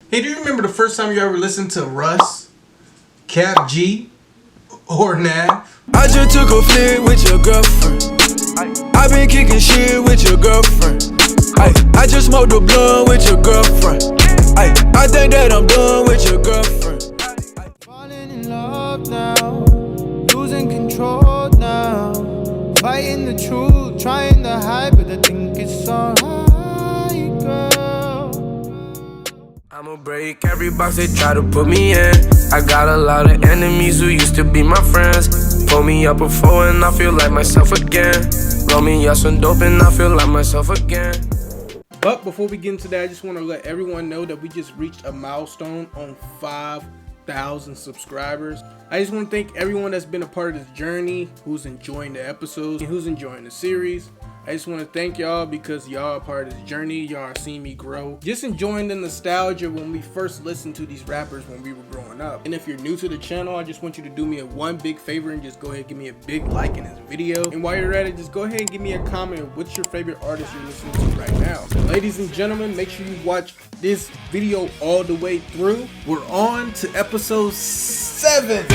Hey, do you remember the first time you ever listened to Russ, KAP G, or NAV? I just took a flick with your girlfriend. I been kicking shit with your girlfriend. I just smoked a blunt with your girlfriend. I think that I'm done with your girlfriend. Falling in love now, losing control now. Fighting the truth, trying to hide, but I think it's alright, girl. I'ma break every box they try to put me in. I got a lot of enemies who used to be my friends. Pull me up before and I feel like myself again. Roll me up some dope and I feel like myself again. But before we get into that, I just want to let everyone know that we just reached a milestone on 5,000 subscribers. I just want to thank everyone that's been a part of this journey, who's enjoying the episodes and who's enjoying the series. I just want to thank y'all because y'all are part of this journey. Y'all are seeing me grow. Just enjoying the nostalgia when we first listened to these rappers when we were growing up. And if you're new to the channel, I just want you to do me one big favor and just go ahead and give me a big like in this video. And while you're at it, just go ahead and give me a comment of what's your favorite artist you're listening to right now. So ladies and gentlemen, make sure you watch this video all the way through. We're on to episode 7.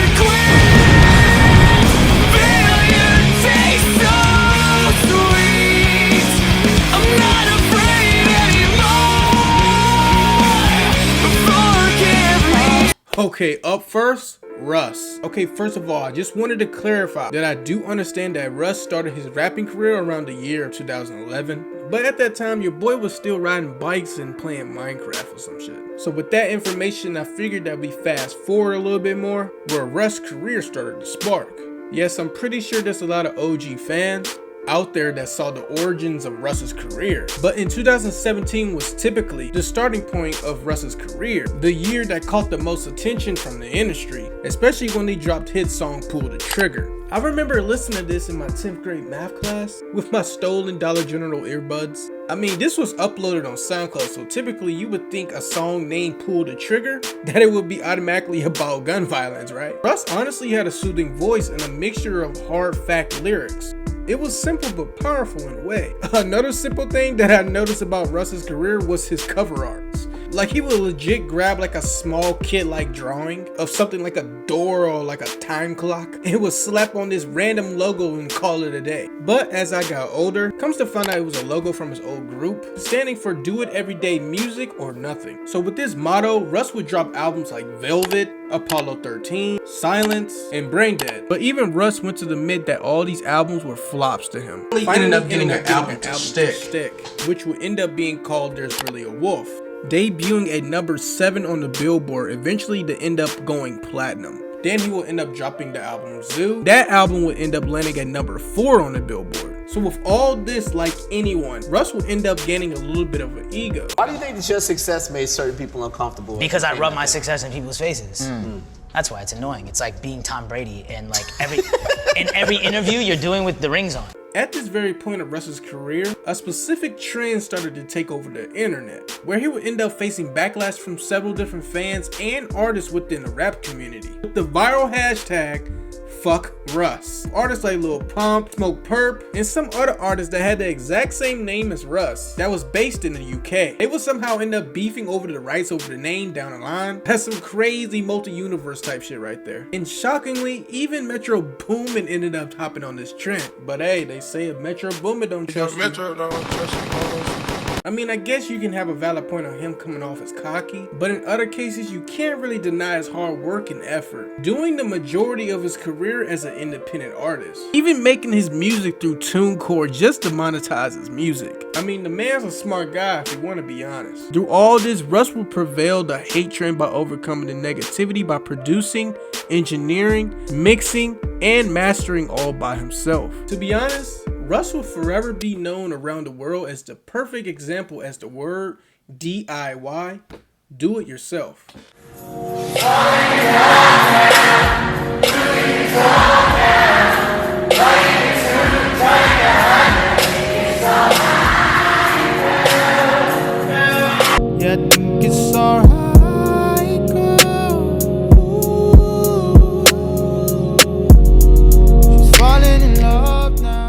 Okay, up first, Russ. Okay, first of all, I just wanted to clarify that I do understand that Russ started his rapping career around the year of 2011, but at that time, your boy was still riding bikes and playing Minecraft or some shit. So with that information, I figured that we fast forward a little bit more, where Russ' career started to spark. Yes, I'm pretty sure there's a lot of OG fans out there that saw the origins of Russ's career, but in 2017 was typically the starting point of Russ's career, the year that caught the most attention from the industry, especially when he dropped hit song Pull the Trigger. I remember listening to this in my 10th grade math class with my stolen Dollar General earbuds. I mean, this was uploaded on SoundCloud, so typically you would think a song named Pull the Trigger that it would be automatically about gun violence, right? Russ honestly had a soothing voice and a mixture of hard fact lyrics. It was simple but powerful in a way. Another simple thing that I noticed about Russ's career was his cover arts. Like, he would legit grab like a small kid-like drawing of something like a door or like a time clock and would slap on this random logo and call it a day. But as I got older, comes to find out it was a logo from his old group, standing for Do It Everyday Music or Nothing. So with this motto, Russ would drop albums like Velvet, Apollo 13, Silence, and Brain Dead. But even Russ went to admit that all these albums were flops to him. He ended up getting an album to stick, which would end up being called There's Really a Wolf, debuting at number 7 on the Billboard, eventually to end up going platinum. Then he will end up dropping the album Zoo. That album would end up landing at number 4 on the Billboard. So with all this, like anyone, Russ will end up gaining a little bit of an ego. Why do you think that your success made certain people uncomfortable? Because I rub my success in people's faces. That's why it's annoying. It's like being Tom Brady and like in every interview you're doing with the rings on. At this very point of Russ's career, a specific trend started to take over the internet, where he would end up facing backlash from several different fans and artists within the rap community. With the viral hashtag, Fuck Russ. Artists like Lil Pump, Smoke Perp, and some other artists that had the exact same name as Russ that was based in the UK. They would somehow end up beefing over the rights over the name down the line. That's some crazy multi-universe type shit right there. And shockingly, even Metro Boomin ended up hopping on this trend. But hey, they say if Metro Boomin don't trust you. Metro don't trust you. I mean, I guess you can have a valid point on him coming off as cocky, but in other cases, you can't really deny his hard work and effort, doing the majority of his career as an independent artist, even making his music through TuneCore just to monetize his music. I mean, the man's a smart guy if you want to be honest. Through all this, Russ will prevail the hate trend by overcoming the negativity by producing, engineering, mixing, and mastering all by himself. To be honest, Russ will forever be known around the world as the perfect example as the word DIY, do it yourself. Yeah, I think it's alright, girl. She's falling in love now.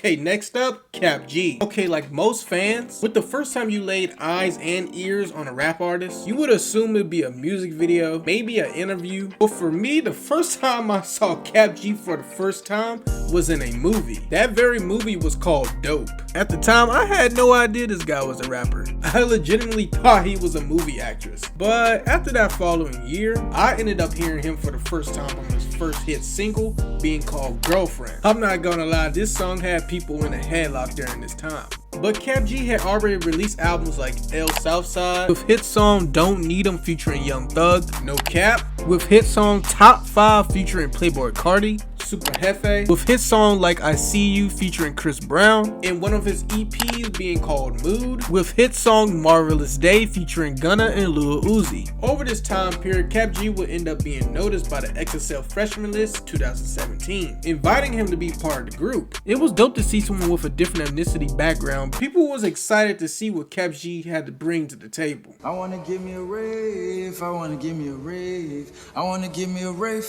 Okay, next up, KAP G. Okay, like most fans, with the first time you laid eyes and ears on a rap artist, you would assume it'd be a music video, maybe an interview. But for me, the first time I saw KAP G for the first time was in a movie. That very movie was called Dope. At the time, I had no idea this guy was a rapper. I legitimately thought he was a movie actress. But after that following year, I ended up hearing him for the first time on his first hit single, being called Girlfriend. I'm not gonna lie, this song had people in a headlock during this time. But KAP G had already released albums like El Southside, with hit song Don't Need 'Em featuring Young Thug, No Cap, with hit song Top 5 featuring Playboy Cardi, Super Jefe, with hit song like I See You featuring Chris Brown, and one of his EPs being called Mood, with hit song Marvelous Day featuring Gunna and Lil Uzi. Over this time period, KAP G would end up being noticed by the XXL Freshman List 2017, inviting him to be part of the group. It was dope to see someone with a different ethnicity background. People was excited to see what KAP G had to bring to the table. I wanna give me a rave, I wanna give me a rave, I wanna give me a rave,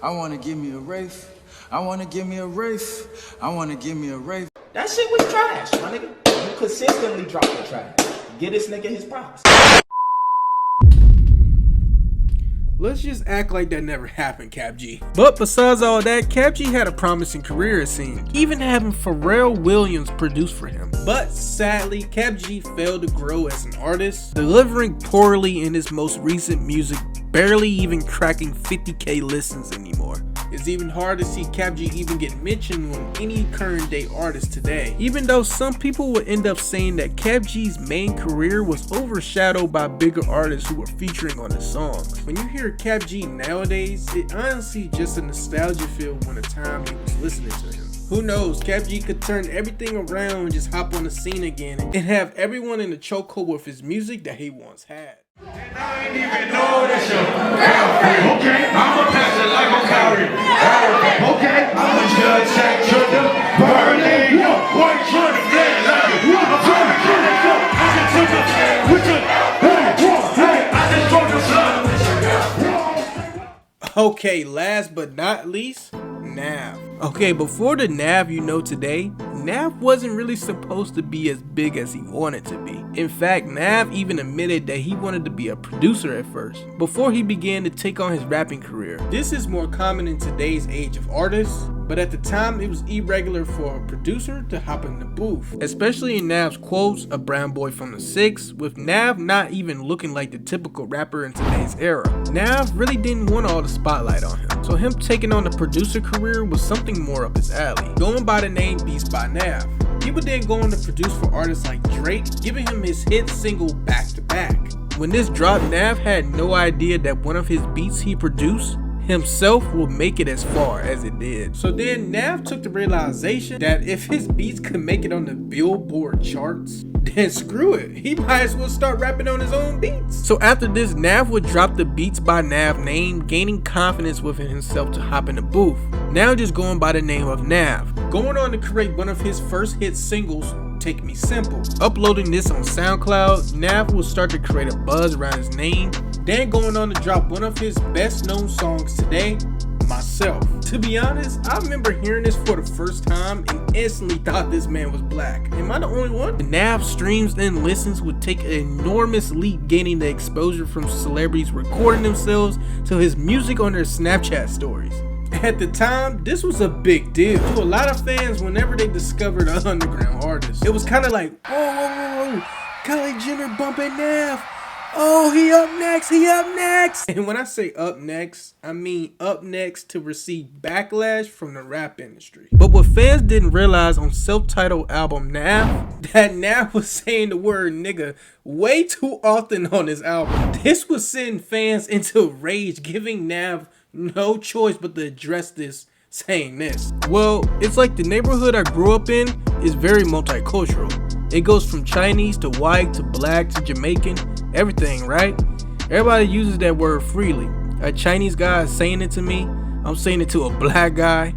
I wanna give me a rave, I wanna give me a rave, I wanna give me a rave. That shit was trash, my nigga. You consistently drop the trash. Get this nigga his props. Let's just act like that never happened, KAP G. But besides all that, KAP G had a promising career, it seemed, even having Pharrell Williams produce for him. But sadly, KAP G failed to grow as an artist, delivering poorly in his most recent music, barely even cracking 50K listens anymore. It's even hard to see KAP G even get mentioned on any current day artist today, even though some people would end up saying that KAP G's main career was overshadowed by bigger artists who were featuring on his songs. When you hear KAP G nowadays, it honestly just a nostalgia feel when the time he was listening to him. Who knows, KAP G could turn everything around and just hop on the scene again and have everyone in the chokehold with his music that he once had. I ain't even know that's your girlfriend. Okay, I'ma pass it like I'm Kyrie. Okay, I'ma judge that trigger. Burning, yo, white trying to play like it. I'm trying to kill it, yo. I can take a chance with you. Hey, I just broke the sun with your girl. Okay, last but not least, NAV. Okay, before the NAV you know today, NAV wasn't really supposed to be as big as he wanted to be. In fact, NAV even admitted that he wanted to be a producer at first, before he began to take on his rapping career. This is more common in today's age of artists, but at the time it was irregular for a producer to hop in the booth, especially in NAV's quotes, a brown boy from the 6, with NAV not even looking like the typical rapper in today's era. NAV really didn't want all the spotlight on him, so him taking on the producer career was something more up his alley, going by the name Beats by NAV. He would then go on to produce for artists like Drake, giving him his hit single Back to Back. When this dropped, NAV had no idea that one of his beats he produced himself would make it as far as it did. So then NAV took the realization that if his beats could make it on the Billboard charts, then screw it, he might as well start rapping on his own beats. So after this, NAV would drop the Beats by NAV name, gaining confidence within himself to hop in the booth, now just going by the name of NAV, going on to create one of his first hit singles, Take Me Simple. Uploading this on SoundCloud, NAV will start to create a buzz around his name, then going on to drop one of his best known songs today, Myself. To be honest, I remember hearing this for the first time and instantly thought this man was black. Am I the only one? The NAV streams and listens would take an enormous leap, gaining the exposure from celebrities recording themselves to his music on their Snapchat stories. At the time, this was a big deal to a lot of fans whenever they discovered an underground artist. It was kind of like, whoa, Kylie Jenner bumping NAV. Oh, he up next. And when I say up next, I mean up next to receive backlash from the rap industry. But what fans didn't realize on self-titled album NAV, that NAV was saying the word nigga way too often on his album. This was sending fans into rage, giving NAV no choice but to address this, saying this. Well, it's like the neighborhood I grew up in is very multicultural. It goes from Chinese to white to black to Jamaican, everything, right? Everybody uses that word freely. A Chinese guy is saying it to me, I'm saying it to a black guy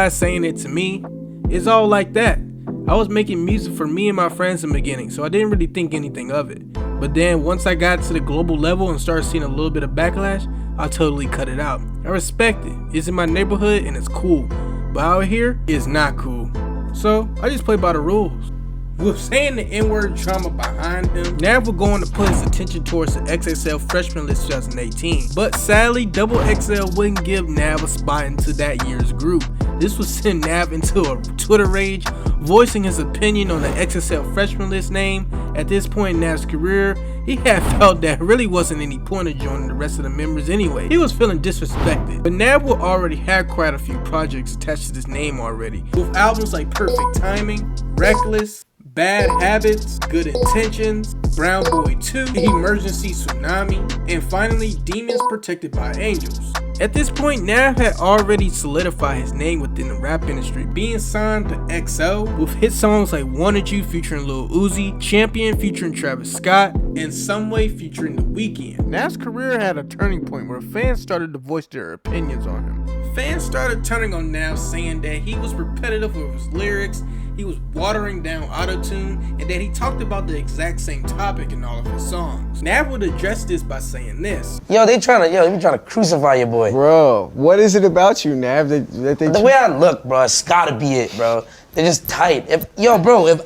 is saying it to me. It's all like that. I was making music for me and my friends in the beginning, so I didn't really think anything of it. But then once I got to the global level and started seeing a little bit of backlash, I totally cut it out. I respect it. It's in my neighborhood and it's cool. But out here, it's not cool. So I just play by the rules. With saying the N-word drama behind him, Nav would go on to put his attention towards the XXL freshman list 2018. But sadly, XXL wouldn't give Nav a spot into that year's group. This would send Nav into a Twitter rage, voicing his opinion on the XXL freshman list name. At this point in Nav's career, he had felt that really wasn't any point of joining the rest of the members anyway. He was feeling disrespected. But Nav would already have quite a few projects attached to this name already, with albums like Perfect Timing, Reckless, Bad Habits, Good Intentions, Brown Boy 2, Emergency Tsunami, and finally Demons Protected by Angels. At this point, Nav had already solidified his name within the rap industry, being signed to XO with hit songs like Wanted You featuring Lil Uzi, Champion featuring Travis Scott, and Some Way featuring The Weeknd. Nav's career had a turning point where fans started to voice their opinions on him. Fans started turning on Nav, saying that he was repetitive with his lyrics, he was watering down auto-tune, and that he talked about the exact same topic in all of his songs. Nav would address this by saying this. They be trying to crucify your boy. Bro, what is it about you, Nav? The way I look, bro, it's gotta be it, bro. They're just tight. If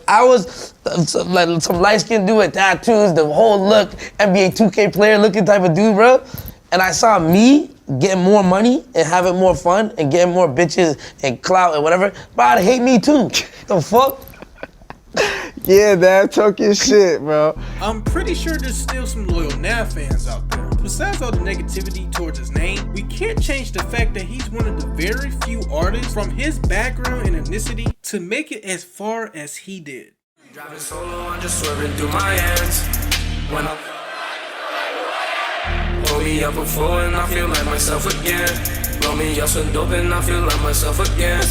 I was like some light-skinned dude with tattoos, the whole look, NBA 2K player looking type of dude, bro, and I saw me getting more money and having more fun and getting more bitches and clout and whatever, bro, I'd hate me too. The fuck? Yeah, Nav, talk your shit, bro. I'm pretty sure there's still some loyal Nav fans out there. Besides all the negativity towards his name, we can't change the fact that he's one of the very few artists from his background and ethnicity to make it as far as he did. Driving solo, I'm just swerving through my hands. When I pull me up before and I feel like myself again. Roll me up some dope and I feel like myself again.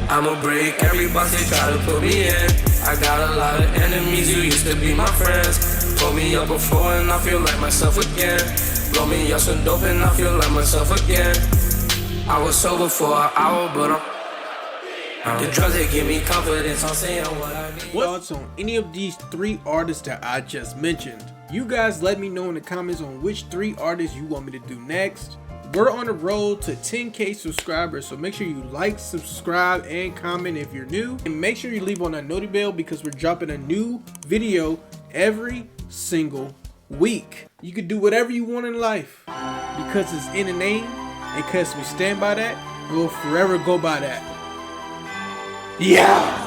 I'ma break every box they try to put me in. I got a lot of enemies who used to be my friends. Pull me up before and I feel like myself again. Roll me up some dope and I feel like myself again. I was sober for an hour, but the drugs that give me confidence, I'm saying what I mean. What thoughts on any of these 3 artists that I just mentioned? You guys let me know in the comments on which 3 artists you want me to do next. We're on the road to 10K subscribers, so make sure you like, subscribe, and comment if you're new. And make sure you leave on that noti bell because we're dropping a new video every single week. You can do whatever you want in life because it's in the name, and because we stand by that, we'll forever go by that. Yeah!